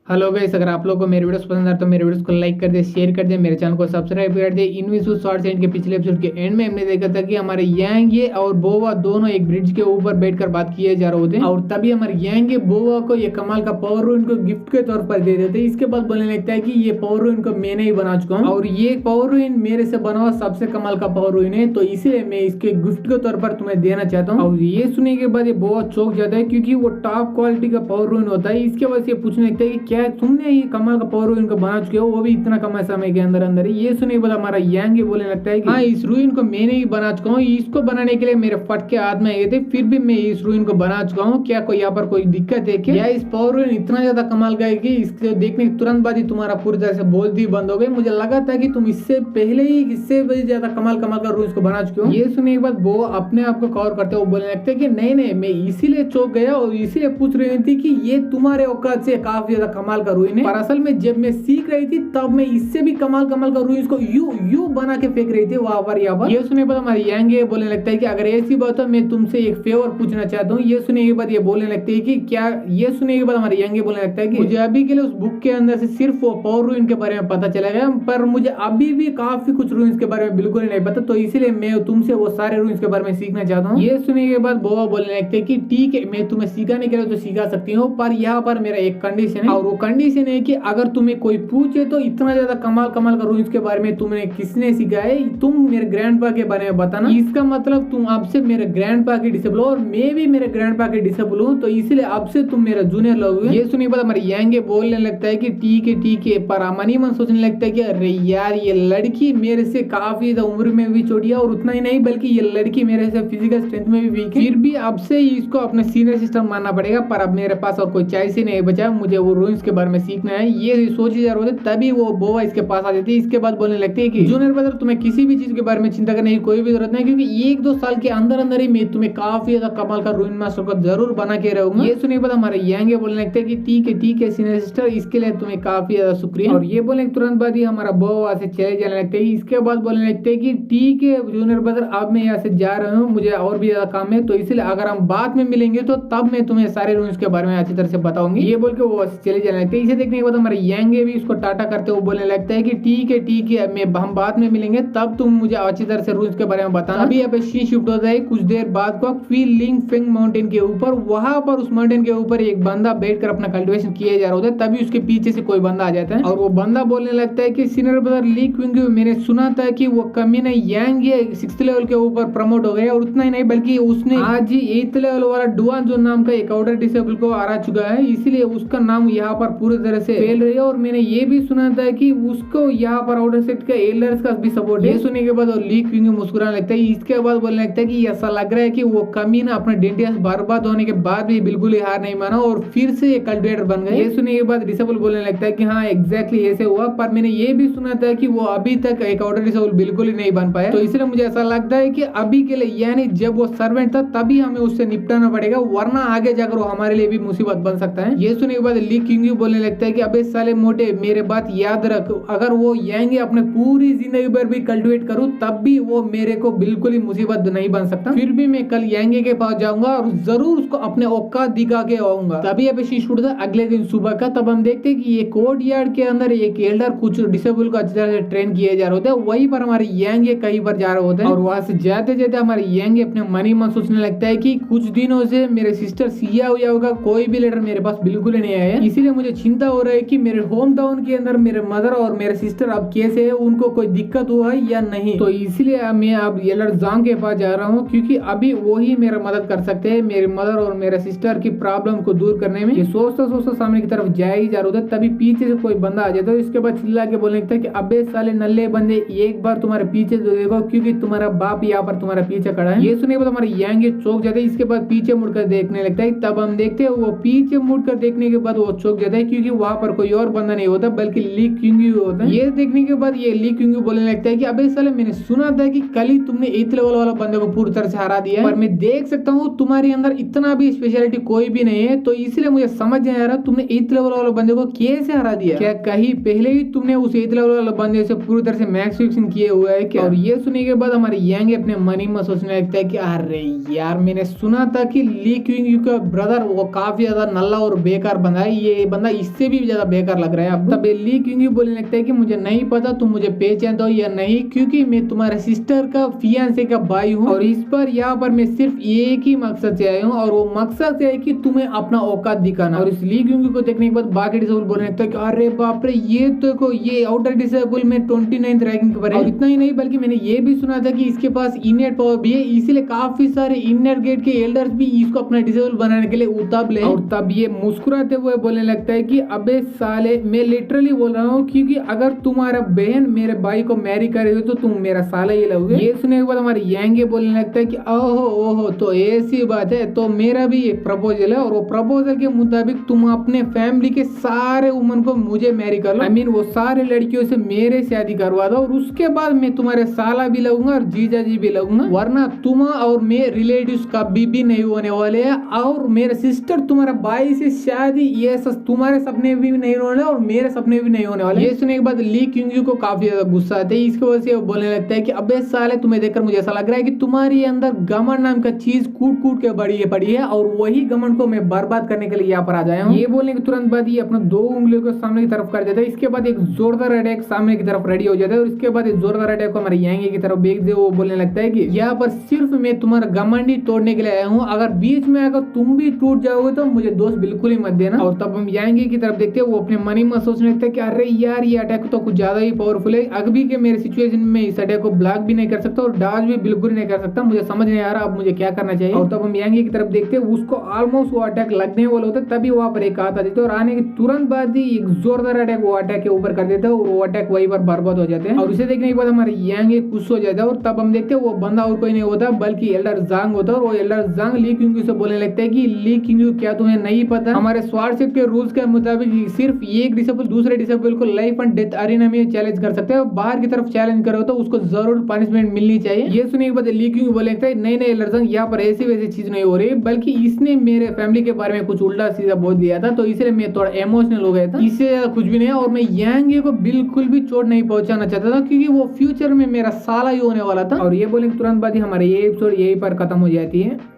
Hello guys, अगर आप लोगों को मेरे वीडियोस पसंद आए तो मेरे वीडियोस को लाइक कर दे, शेयर कर दे, मेरे चैनल को सब्सक्राइब कर दे। इन विशु शॉर्ट्स एंड के पिछले एपिसोड के एंड में हमने देखा था कि हमारे यांगे और बोवा दोनों एक ब्रिज के ऊपर बैठकर बात किए जा रहे होते हैं और तभी हमारे यांगे बोवा को ये कमाल का पावर रूम इनको गिफ्ट के तौर पर दे देते हैं। इसके बाद बोलने लगता है कि ये पावर रूम इनको मैंने ही बना चुका हूँ और ये पावर रूम मेरे से बना हुआ सबसे कमाल का पावर रूम है, तो इसीलिए मैं इसके गिफ्ट के तौर पर तुम्हें देना चाहता हूँ। और ये सुनने के बाद ये बोवा चौंक जाता है क्योंकि वो टॉप क्वालिटी का पावर रूम होता है। इसके बाद ये पूछने लगता है कि क्या तुमने ये कमाल का पावर रूइन को बना चुके हो, वो भी इतना कम समय के अंदर ही। ये सुनने के बाद हमारा यांग बोलने लगता है कि हाँ, इस रूइन को मैंने ही बना चुका हूँ। इसको बनाने के लिए मेरे फटके हाथ में आए थे, फिर भी मैं इस रूइन को बना चुका हूँ। क्या कोई यहाँ पर कोई दिक्कत है क्या? इस पावर रूइन इतना ज्यादा कमाल का है कि इसको देखने के तुरंत बाद ही तुम्हारा पूरी तरह से बोलती बंद हो गई। मुझे लगा था कि तुम इससे पहले ही इससे भी ज्यादा कमाल का रूइन को बना चुके हो। ये सुनने के बाद वो अपने आप को कवर करते हुए बोलने लगते हैं कि नहीं, मैं इसीलिए चौंक गया और इसीलिए पूछ रही थी कि ये तुम्हारे औकात से काफी ज्यादा कमाल का रूइन है। पर असल में जब मैं सीख रही थी तब मैं इससे भी कमाल का रूइन को यू बना के फेंक रही थी वहां पर यहाँ पर। ये सुनने के बाद हमारे यांगे बोलने लगता है कि अगर ऐसी बात है मैं तुमसे एक फेवर पूछना चाहता हूँ। ये सुनने के बाद ये बोलने लगते है कि क्या? ये सुनने के बाद हमारे यांगे बोलने लगता है कि मुझे अभी के लिए उस बुक के अंदर से सिर्फ वो पावर रूइन के बारे में पता चला गया, पर मुझे अभी भी काफी कुछ रूइंस के बारे में बिल्कुल नहीं पता, तो इसीलिए मैं तुमसे वो सारे रूइंस के बारे में सीखना चाहता हूँ। ये सुनने के बाद बोवा बोलने लगते है कि ठीक है, मैं तुम्हें सिखाने के लिए तो सिखा सकती हूँ, पर यहाँ पर मेरा एक कंडीशन है और वो कंडीशन है कि अगर तुम्हें कोई पूछे तो इतना ज्यादा कमाल का रूइंस के बारे में तुमने किसने सिखाया, तुम मेरे ग्रैंडपा के बारे में बताना। इसका मतलब तुम अब से मेरे ग्रैंडपा के डिसेबल हो और मैं भी मेरे ग्रैंडपा के डिसेबल हूँ, तो इसलिए अब से तुम मेरा जूनियर लोगे। ये सुनने के बाद हमारे यांगे बोलने लगता है कि ठीक है, पर मनी मन सोचने लगता है कि अरे यार, ये लड़की मेरे से काफी उम्र में भी छोटी है और उतना ही नहीं बल्कि ये लड़की मेरे से फिजिकल स्ट्रेंथ में भी वीक है, फिर भी अब से इसको अपने सीनियर सिस्टम मानना पड़ेगा। पर अब मेरे पास और कोई चॉइस ही नहीं बचा, मुझे वो रूइंस के बारे में सीखना है। ये सोची जा रहे होते तभी वो बोवा इसके पास आ जाती है। इसके बाद बोलने लगती है कि जूनियर ब्रदर, तुम्हें किसी भी चीज के बारे में चिंता करने की कोई भी जरूरत नहीं, क्योंकि 1-2 साल के अंदर ही मैं तुम्हें काफी ज्यादा कमाल का रूइन मास्टर को जरूर बना के रहूंगा। ये सुनने के बाद हमारे यांगे बोलने लगते हैं कि ठीक है सीनियर सिस्टर, इसके लिए तुम्हें काफी ज्यादा शुक्रिया। और ये बोलने के तुरंत बाद ही हमारा बोवा से चले जाने लगते हैं। इसके बाद बोलने लगते हैं कि ठीक है जूनियर ब्रदर, अब मैं यहाँ से जा रहा हूँ, मुझे और भी ज्यादा काम है, तो इसलिए अगर हम बाद में मिलेंगे तो तब मैं तुम्हें सारे रूइंस के बारे में अच्छी तरह से बताऊंगी। ये बोल के वो चले जाने लगते हैं। इसे देखने के बाद हमारे यांगे भी उसको टाटा करते हुए बोलने लगता है कि ठीक है, मैं हम बाद में मिलेंगे, तब तुम मुझे अच्छी तरह से रूइंस के बारे में बताना। अभी यहाँ पे शी शिफ्ट होता है कुछ देर बाद को फीलिंग फेंग माउंटेन के ऊपर। वहां पर उस माउंटेन के ऊपर एक बंदा बैठकर अपना कल्टीवेशन किए जा रहा होता है, तभी उसके पीछे से कोई बंदा आ जाता है और वो बंदा बोलने लगता है कि सीनियर ब्रदर ली क्विंग, मैंने सुना था कि वो कमीना यांग 6th लेवल के ऊपर प्रमोट हो गया और उतना ही नहीं बल्कि उसने आज ही 8th लेवल वाला डुआन जो नाम का एक आउटर डिसेबल को हरा चुका है, इसीलिए उसका नाम यहाँ पर पूरी तरह से फैल रही है। और मैंने ये भी सुना था कि उसको यहाँ पर आउटर सेक्ट का एल्डर्स का भी सपोर्ट है। ये सुनने के बाद ली क्विंग मुस्कुराने लगता है। इसके बाद बोलने लगता है कि ऐसा लग रहा है कि वो कमीना अपने डेंटियस बर्बाद होने के बाद भी बिल्कुल ही हार नहीं माना और फिर से एक कल्टिवेटर बन गए। ये सुनने के बाद डिसेबल बोलने लगता है कि हाँ एग्जैक्टली ऐसे हुआ, पर मैंने ये भी सुना था कि वो अभी तक एक आउटर डिसेबल बिल्कुल ही नहीं बन पाया, तो इसलिए मुझे ऐसा लगता है कि अभी के लिए यानी जब वो सर्वेंट था तभी हमें उससे निपटाना पड़ेगा, वरना आगे जाकर वो हमारे लिए भी मुसीबत बन सकता है। ये सुनने के बाद ली क्विंग बोलने लगता है कि अबे साले मोटे, मेरे बात याद रख, अगर वो यांगे अपने पूरी जिंदगी भर भी कल्टिवेट करूं तब भी वो मेरे को बिल्कुल ही मुसीबत नहीं बन सकता। फिर भी मैं कल यांगे के पास जाऊंगा और जरूर उसको अपने औकात दिखा के आऊंगा। तभी अब शूट था अगले दिन सुबह का। तब हम देखते हैं कि ये कोर्ट यार्ड के अंदर एक एल्डर कुछ डिसेबल को अच्छी तरह से ट्रेन किए जा रहे होते हैं, वहीं पर हमारे यांगे कहीं पर जा रहे होते हैं और वहां से जाते जाते हमारे यांगे अपने मनी मन सोचने लगता है कि कुछ दिनों से मेरे सिस्टर सिया हुआ होगा, कोई भी लेटर मेरे पास बिल्कुल ही नहीं आया है, इसीलिए मुझे चिंता हो रहा है कि मेरे होम टाउन के अंदर मेरे मदर और मेरे सिस्टर अब कैसे है, उनको कोई दिक्कत हुआ है या नहीं। तो इसलिए मैं अब एल्डर जांग के पास जा रहा हूँ, क्योंकि अभी वही मेरा मदद कर सकते हैं मेरे मदर और मेरे सिस्टर की प्रॉब्लम को दूर करने में। ये सोचता सामने की तरफ जा ही जा रहा था, तभी पीछे से कोई बंदा आ जाता है। इसके बाद चिल्ला के बोलने लगता है कि अबे साले नल्ले बंदे, एक बार तुम्हारे पीछे तो देखो, क्योंकि तुम्हारा बाप यहाँ पर तुम्हारा पीछे खड़ा है। ये सुनने के बाद हमारे यांगे चौंक जाते हैं। इसके बाद पीछे मुड़कर देखने लगता है। तब हम देखते हैं वो पीछे मुड़कर देखने के बाद वो चौंक जाता है, क्योंकि वहां पर कोई और बंदा नहीं होता बल्कि ली क्विंग होता है। ये देखने के बाद ये ली क्विंग बोलने लगता है कि अबे साले, मैंने सुना था कि कल ही तुमने 8th लेवल वाला बंदे को पूरी तरह से हरा दिया है, पर मैं देख सकता हूँ तुम्हारे अंदर इतना भी स्पेशलिटी कोई भी नहीं है, तो इसलिए मुझे समझ नहीं आ रहा तुमने 8th लेवल वाले बंदे को कैसे हरा दिया। क्या कहीं पहले ही तुमने उस 8th लेवल वाले बंदे से पूरी तरह से मैक्स फिक्सिंग किए हुआ है क्या? और ये सुनने के बाद हमारे यांग अपने मनी में सोचने लगता है कि अरे यार, मैंने सुना था कि ली क्विंग का ब्रदर वो काफी ज्यादा नल्ला और बेकार बंदा है, ये बंदा इससे भी ज्यादा बेकार लग रहा है। अब तब ली क्योंकि बोलने लगता है कि मुझे नहीं पता तुम मुझे पहचानते हो या नहीं, क्योंकि मैं तुम्हारे सिस्टर का फियांसे का भाई हूँ और इस पर यहाँ पर मैं सिर्फ एक ही मकसद से आया हूँ और वो मकसद है कि तुम्हें अपना औकात दिखाना। और इस ली क्योंकि को देखने के बाद बाकी डिसेबल बोलने लगता है कि अरे बाप रे, ये तो को ये आउटर डिसेबल में 29th रैंकिंग पर है। और इतना ही नहीं बल्कि मैंने ये भी सुना था कि इसके पास इननेट पावर भी है, इसीलिए काफी सारे इननेट गेट के एल्डर्स भी इसको अपना डिसेबल बनाने के लिए उतावले हैं। और तब ये मुस्कुराते हुए बोलने लगता है कि अबे साले, मैं लिटरली बोल रहा हूँ, क्योंकि अगर तुम्हारा बहन मेरे भाई को मैरी करेगी तो तुम मेरा साला ही लोगे। ये सुनने के बाद हमारे यांगे बोलने लगता है कि ओहो ओहो, तो ऐसी बात है, तो मेरा भी एक प्रपोजल है और वो प्रपोजल के मुताबिक तुम अपने फैमिली के सारे वुमन को मुझे मैरी कर लो। आई मीन वो सारे लड़कियों से मेरे शादी करवा दो और उसके बाद मैं तुम्हारे साला भी लगूंगा और जीजा जी भी लगूंगा, वरना तुम और मैं रिलेटिव्स कभी भी नहीं होने वाले हैं। और मेरे सिस्टर तुम्हारा भाई से शादी, ये तुम्हारे सपने भी नहीं होने और मेरे सपने भी नहीं होने वाले। ये सुनने के बाद ली क्योंकि को काफी ज्यादा गुस्सा आता है। इसकी वजह से वो बोलने लगता है कि अबे साले, तुम्हें देखकर मुझे ऐसा लग रहा है कि तुम्हारे अंदर घमंड नाम का चीज कूट कूट के पड़ी है और वही घमंड को मैं बर्बाद करने के लिए यहाँ पर आ जाया हूँ। ये बोलने के तुरंत बाद ये अपना 2 उंगलियों को सामने की तरफ कर देता है। इसके बाद एक जोरदार अटैक सामने की तरफ रेडी हो जाता है और इसके बाद एक जोरदार अटैक को हमारे यांगे की तरफ भेज दे। वो बोलने लगता है कि यहाँ पर सिर्फ मैं तुम्हारा घमंड ही तोड़ने के लिए आया हूँ, अगर बीच में अगर तुम भी टूट जाओगे तो मुझे दोस्त बिल्कुल ही मत देना। और तब हम यांगे की तरफ देखते हैं, वो अपने मन ही में सोचने लगता है कि अरे यार, ये अटैक तो कुछ ज्यादा ही पावरफुल है, अभी के मेरे सिचुएशन में इस अटैक को ब्लॉक भी नहीं कर सकता और डॉज भी बिल्कुल नहीं कर सकता, मुझे समझ नहीं आ रहा अब मुझे क्या करना चाहिए। और तब हम यांगे की तरफ देखते हैं, उसको ऑलमोस्ट वो अटैक लगने वाला होता है, तभी वहां पर एक आता देते और आने के तुरंत बाद ही एक जोरदार अटैक वो अटैक के ऊपर कर देता है और वो अटैक वहीं पर बर्बाद हो जाते हैं। और उसे देखने के बाद हमारे यांगे खुश हो जाता है और तब हम देखते हैं वो बंदा और कोई नहीं होता बल्कि एल्डर जांग होता है। और वो एल्डर जांग ली क्योंकि से बोलने लगता है कि ली क्योंकि क्या तुम्हें नहीं पता, हमारे स्वार्थशिप के रूल्स के मुताबिक सिर्फ एक डिसेबल दूसरे डिसेबल को लाइफ एंड डेथ अरीना में चैलेंज कर सकते हैं, बाहर की तरफ चैलेंज करो तो उसको जरूर पनिशमेंट मिलनी चाहिए। ये सुनने के बाद ली क्योंकि बोलने लगता है नहीं नहीं एल्डर जांग, यहाँ पर ऐसी वैसी चीज नहीं हो रही, बल्कि इसने मेरे फैमिली के बारे में कुछ उल्टा सीधा बोल दिया था तो इसलिए मैं थोड़ा इमोशनल हो गया था, इससे ज्यादा कुछ भी नहीं है। और मैं यांगे को बिल्कुल भी चोट नहीं पहुंचाना चाहता था क्योंकि वो फ्यूचर में मेरा साला ही होने वाला था। और ये बोलने के तुरंत बाद ही हमारे ये एपिसोड यहीं पर खत्म हो जाती है।